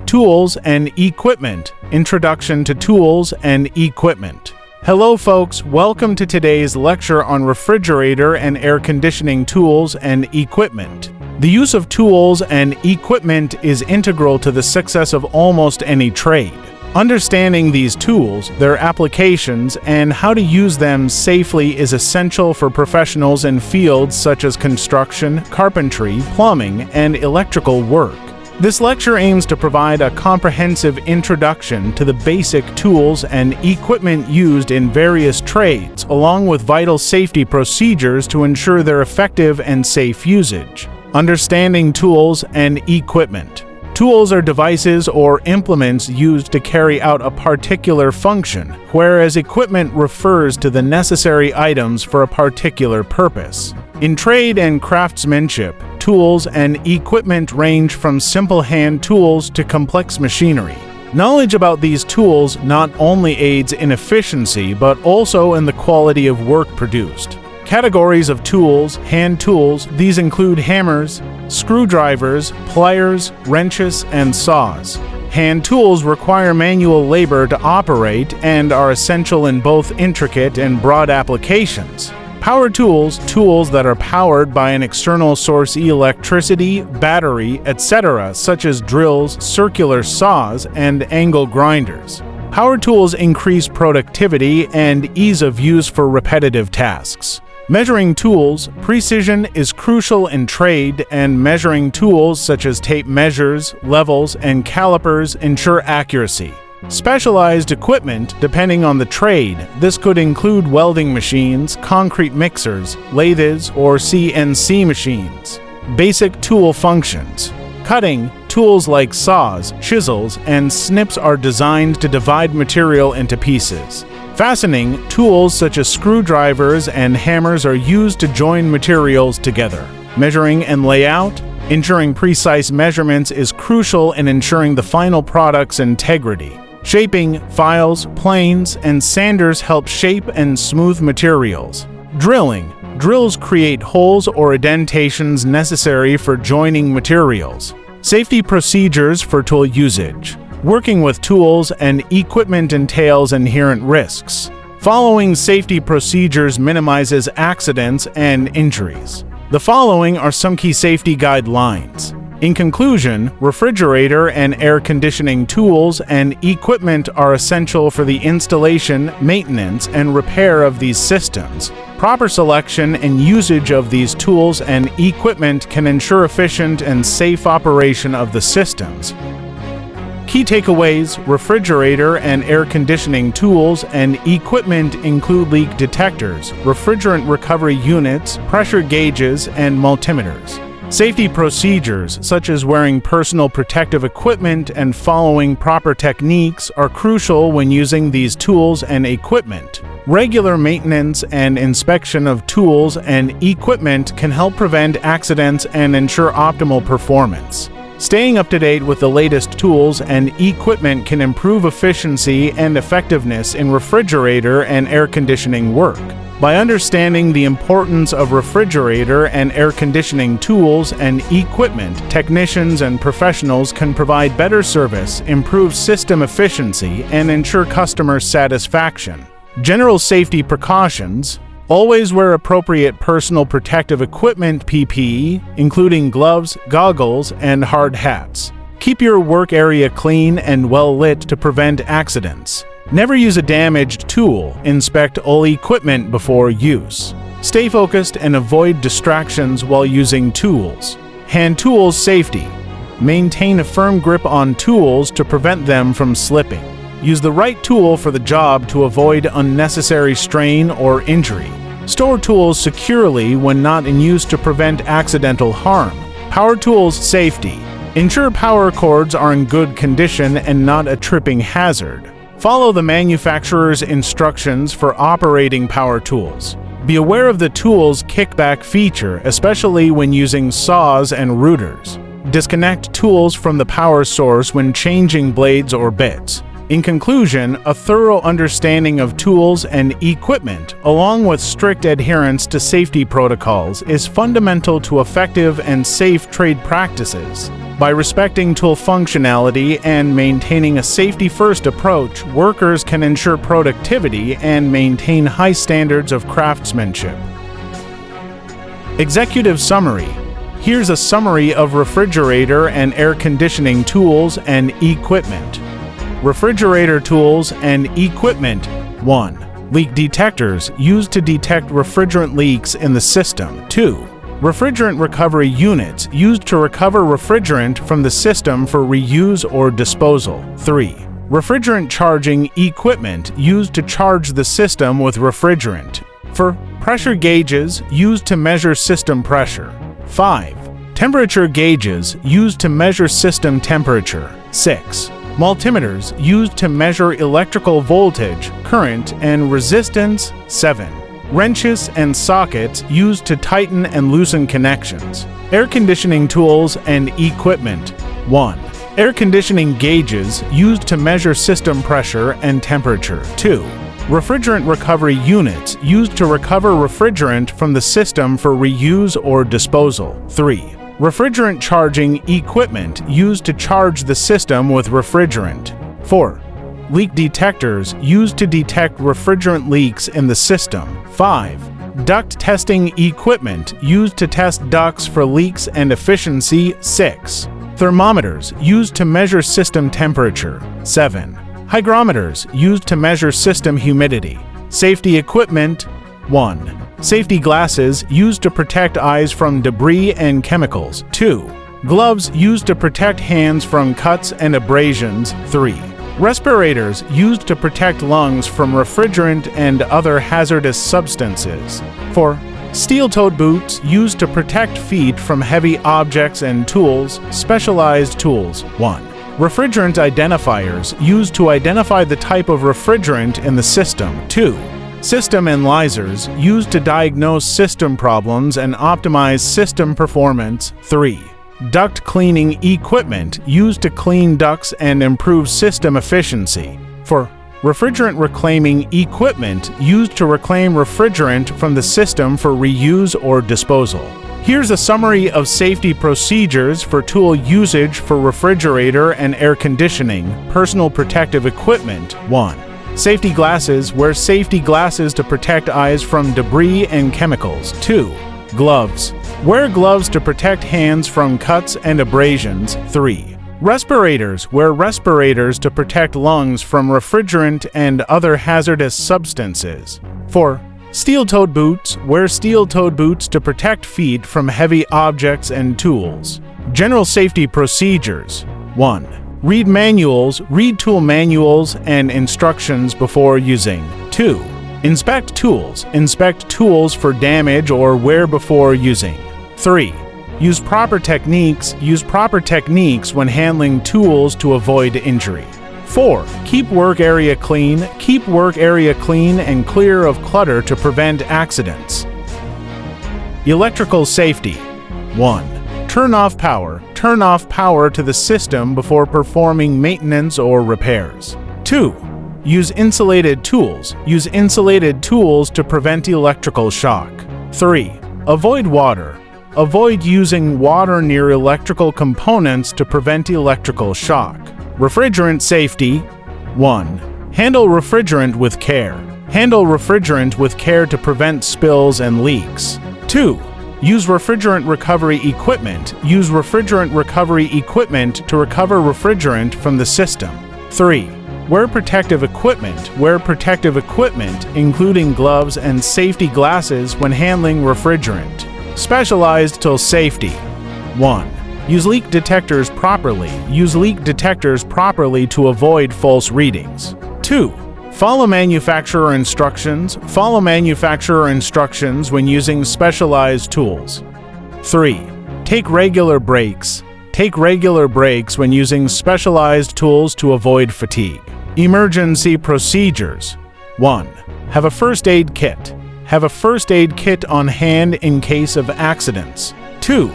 Tools and Equipment. Introduction to Tools and Equipment. Hello folks, welcome to today's lecture on refrigerator and air conditioning tools and equipment. The use of tools and equipment is integral to the success of almost any trade. Understanding these tools, their applications, and how to use them safely is essential for professionals in fields such as construction, carpentry, plumbing, and electrical work. This lecture aims to provide a comprehensive introduction to the basic tools and equipment used in various trades, along with vital safety procedures to ensure their effective and safe usage. Understanding tools and equipment. Tools are devices or implements used to carry out a particular function, whereas equipment refers to the necessary items for a particular purpose. In trade and craftsmanship, tools and equipment range from simple hand tools to complex machinery. Knowledge about these tools not only aids in efficiency but also in the quality of work produced. Categories of tools, hand tools, these include hammers, screwdrivers, pliers, wrenches, and saws. Hand tools require manual labor to operate and are essential in both intricate and broad applications. Power tools, tools that are powered by an external source, electricity, battery, etc., such as drills, circular saws, and angle grinders. Power tools increase productivity and ease of use for repetitive tasks. Measuring tools, precision is crucial in trade, and measuring tools such as tape measures, levels, and calipers ensure accuracy. Specialized equipment, depending on the trade, this could include welding machines, concrete mixers, lathes, or CNC machines. Basic tool functions. Cutting, tools like saws, chisels, and snips are designed to divide material into pieces. Fastening, tools such as screwdrivers and hammers are used to join materials together. Measuring and layout, ensuring precise measurements is crucial in ensuring the final product's integrity. Shaping, files, planes, and sanders help shape and smooth materials. Drilling, drills create holes or indentations necessary for joining materials. Safety procedures for tool usage. Working with tools and equipment entails inherent risks. Following safety procedures minimizes accidents and injuries. The following are some key safety guidelines. In conclusion, refrigerator and air conditioning tools and equipment are essential for the installation, maintenance, and repair of these systems. Proper selection and usage of these tools and equipment can ensure efficient and safe operation of the systems. Key takeaways: refrigerator and air conditioning tools and equipment include leak detectors, refrigerant recovery units, pressure gauges, and multimeters. Safety procedures, such as wearing personal protective equipment and following proper techniques, are crucial when using these tools and equipment. Regular maintenance and inspection of tools and equipment can help prevent accidents and ensure optimal performance. Staying up to date with the latest tools and equipment can improve efficiency and effectiveness in refrigerator and air conditioning work. By understanding the importance of refrigerator and air conditioning tools and equipment, technicians and professionals can provide better service, improve system efficiency, and ensure customer satisfaction. General safety precautions. Always wear appropriate personal protective equipment (PPE), including gloves, goggles, and hard hats. Keep your work area clean and well lit to prevent accidents. Never use a damaged tool. Inspect all equipment before use. Stay focused and avoid distractions while using tools. Hand tools safety. Maintain a firm grip on tools to prevent them from slipping. Use the right tool for the job to avoid unnecessary strain or injury. Store tools securely when not in use to prevent accidental harm. Power tools safety. Ensure power cords are in good condition and not a tripping hazard. Follow the manufacturer's instructions for operating power tools. Be aware of the tool's kickback feature, especially when using saws and routers. Disconnect tools from the power source when changing blades or bits. In conclusion, a thorough understanding of tools and equipment, along with strict adherence to safety protocols, is fundamental to effective and safe trade practices. By respecting tool functionality and maintaining a safety-first approach, workers can ensure productivity and maintain high standards of craftsmanship. Executive Summary. Here's a summary of refrigerator and air conditioning tools and equipment. Refrigerator tools and equipment. 1. Leak detectors, used to detect refrigerant leaks in the system. 2. Refrigerant recovery units, used to recover refrigerant from the system for reuse or disposal. 3. Refrigerant charging equipment, used to charge the system with refrigerant. 4. Pressure gauges, used to measure system pressure. 5. Temperature gauges, used to measure system temperature. 6. Multimeters, used to measure electrical voltage, current, and resistance. 7. Wrenches and sockets, used to tighten and loosen connections. Air conditioning tools and equipment. 1. Air conditioning gauges, used to measure system pressure and temperature. 2. Refrigerant recovery units, used to recover refrigerant from the system for reuse or disposal. 3. Refrigerant charging equipment, used to charge the system with refrigerant. 4. Leak detectors, used to detect refrigerant leaks in the system. 5. Duct testing equipment, used to test ducts for leaks and efficiency. 6. Thermometers, used to measure system temperature. 7. Hygrometers, used to measure system humidity. Safety equipment. 1. Safety glasses, used to protect eyes from debris and chemicals. 2. Gloves, used to protect hands from cuts and abrasions. 3. Respirators, used to protect lungs from refrigerant and other hazardous substances. 4. Steel-toed boots, used to protect feet from heavy objects and tools. Specialized tools. 1. Refrigerant identifiers, used to identify the type of refrigerant in the system. 2. System analyzers, used to diagnose system problems and optimize system performance. 3. Duct cleaning equipment, used to clean ducts and improve system efficiency. 4. Refrigerant reclaiming equipment, used to reclaim refrigerant from the system for reuse or disposal. Here's a summary of safety procedures for tool usage for refrigerator and air conditioning. Personal protective equipment. 1. Safety glasses, wear safety glasses to protect eyes from debris and chemicals. 2. Gloves. Wear gloves to protect hands from cuts and abrasions. 3. Respirators. Wear respirators to protect lungs from refrigerant and other hazardous substances. 4. Steel-toed boots. Wear steel-toed boots to protect feet from heavy objects and tools. General safety procedures. 1. Read manuals, read tool manuals and instructions before using. 2. Inspect tools for damage or wear before using. 3. Use proper techniques when handling tools to avoid injury. 4. Keep work area clean and clear of clutter to prevent accidents. Electrical safety. 1. Turn off power to the system before performing maintenance or repairs. 2. Use insulated tools to prevent electrical shock. 3. Avoid water. Avoid using water near electrical components to prevent electrical shock. Refrigerant safety. 1. Handle refrigerant with care. Handle refrigerant with care to prevent spills and leaks. 2. Use refrigerant recovery equipment. Use refrigerant recovery equipment to recover refrigerant from the system. 3. Wear protective equipment. Wear protective equipment, including gloves and safety glasses when handling refrigerant. Specialized tool safety. 1. Use leak detectors properly. Use leak detectors properly to avoid false readings. 2. Follow manufacturer instructions. Follow manufacturer instructions when using specialized tools. 3. Take regular breaks. Take regular breaks when using specialized tools to avoid fatigue. Emergency procedures. 1. Have a first aid kit. Have a first aid kit on hand in case of accidents. 2.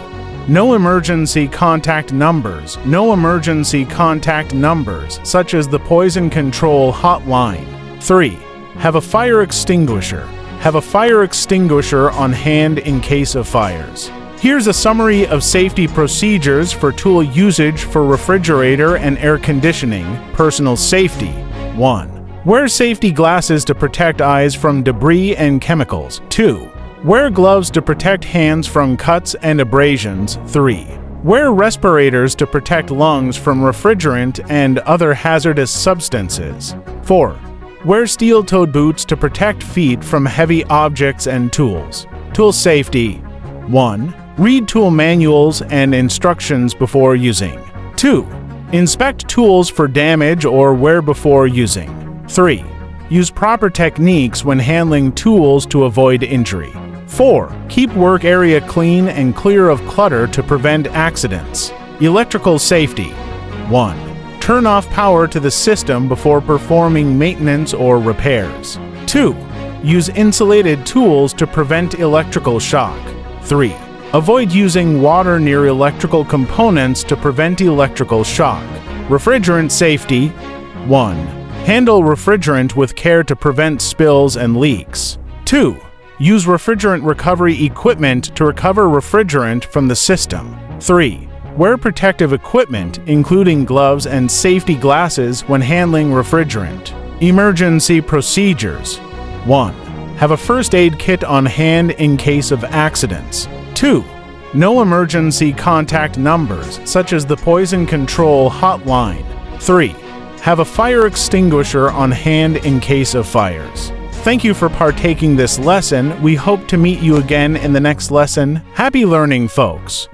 No emergency contact numbers. No emergency contact numbers, such as the poison control hotline. 3. Have a fire extinguisher. Have a fire extinguisher on hand in case of fires. Here's a summary of safety procedures for tool usage for refrigerator and air conditioning. Personal safety. 1. Wear safety glasses to protect eyes from debris and chemicals. 2. Wear gloves to protect hands from cuts and abrasions. 3. Wear respirators to protect lungs from refrigerant and other hazardous substances. 4. Wear steel-toed boots to protect feet from heavy objects and tools. Tool safety. 1. Read tool manuals and instructions before using. 2. Inspect tools for damage or wear before using. 3. Use proper techniques when handling tools to avoid injury. 4. Keep work area clean and clear of clutter to prevent accidents. Electrical safety. 1. Turn off power to the system before performing maintenance or repairs. 2. Use insulated tools to prevent electrical shock. 3. Avoid using water near electrical components to prevent electrical shock. Refrigerant safety. 1. Handle refrigerant with care to prevent spills and leaks. 2. Use refrigerant recovery equipment to recover refrigerant from the system. 3. Wear protective equipment, including gloves and safety glasses when handling refrigerant. Emergency procedures. 1. Have a first aid kit on hand in case of accidents. 2. No emergency contact numbers, such as the poison control hotline. 3. Have a fire extinguisher on hand in case of fires. Thank you for partaking this lesson. We hope to meet you again in the next lesson. Happy learning, folks!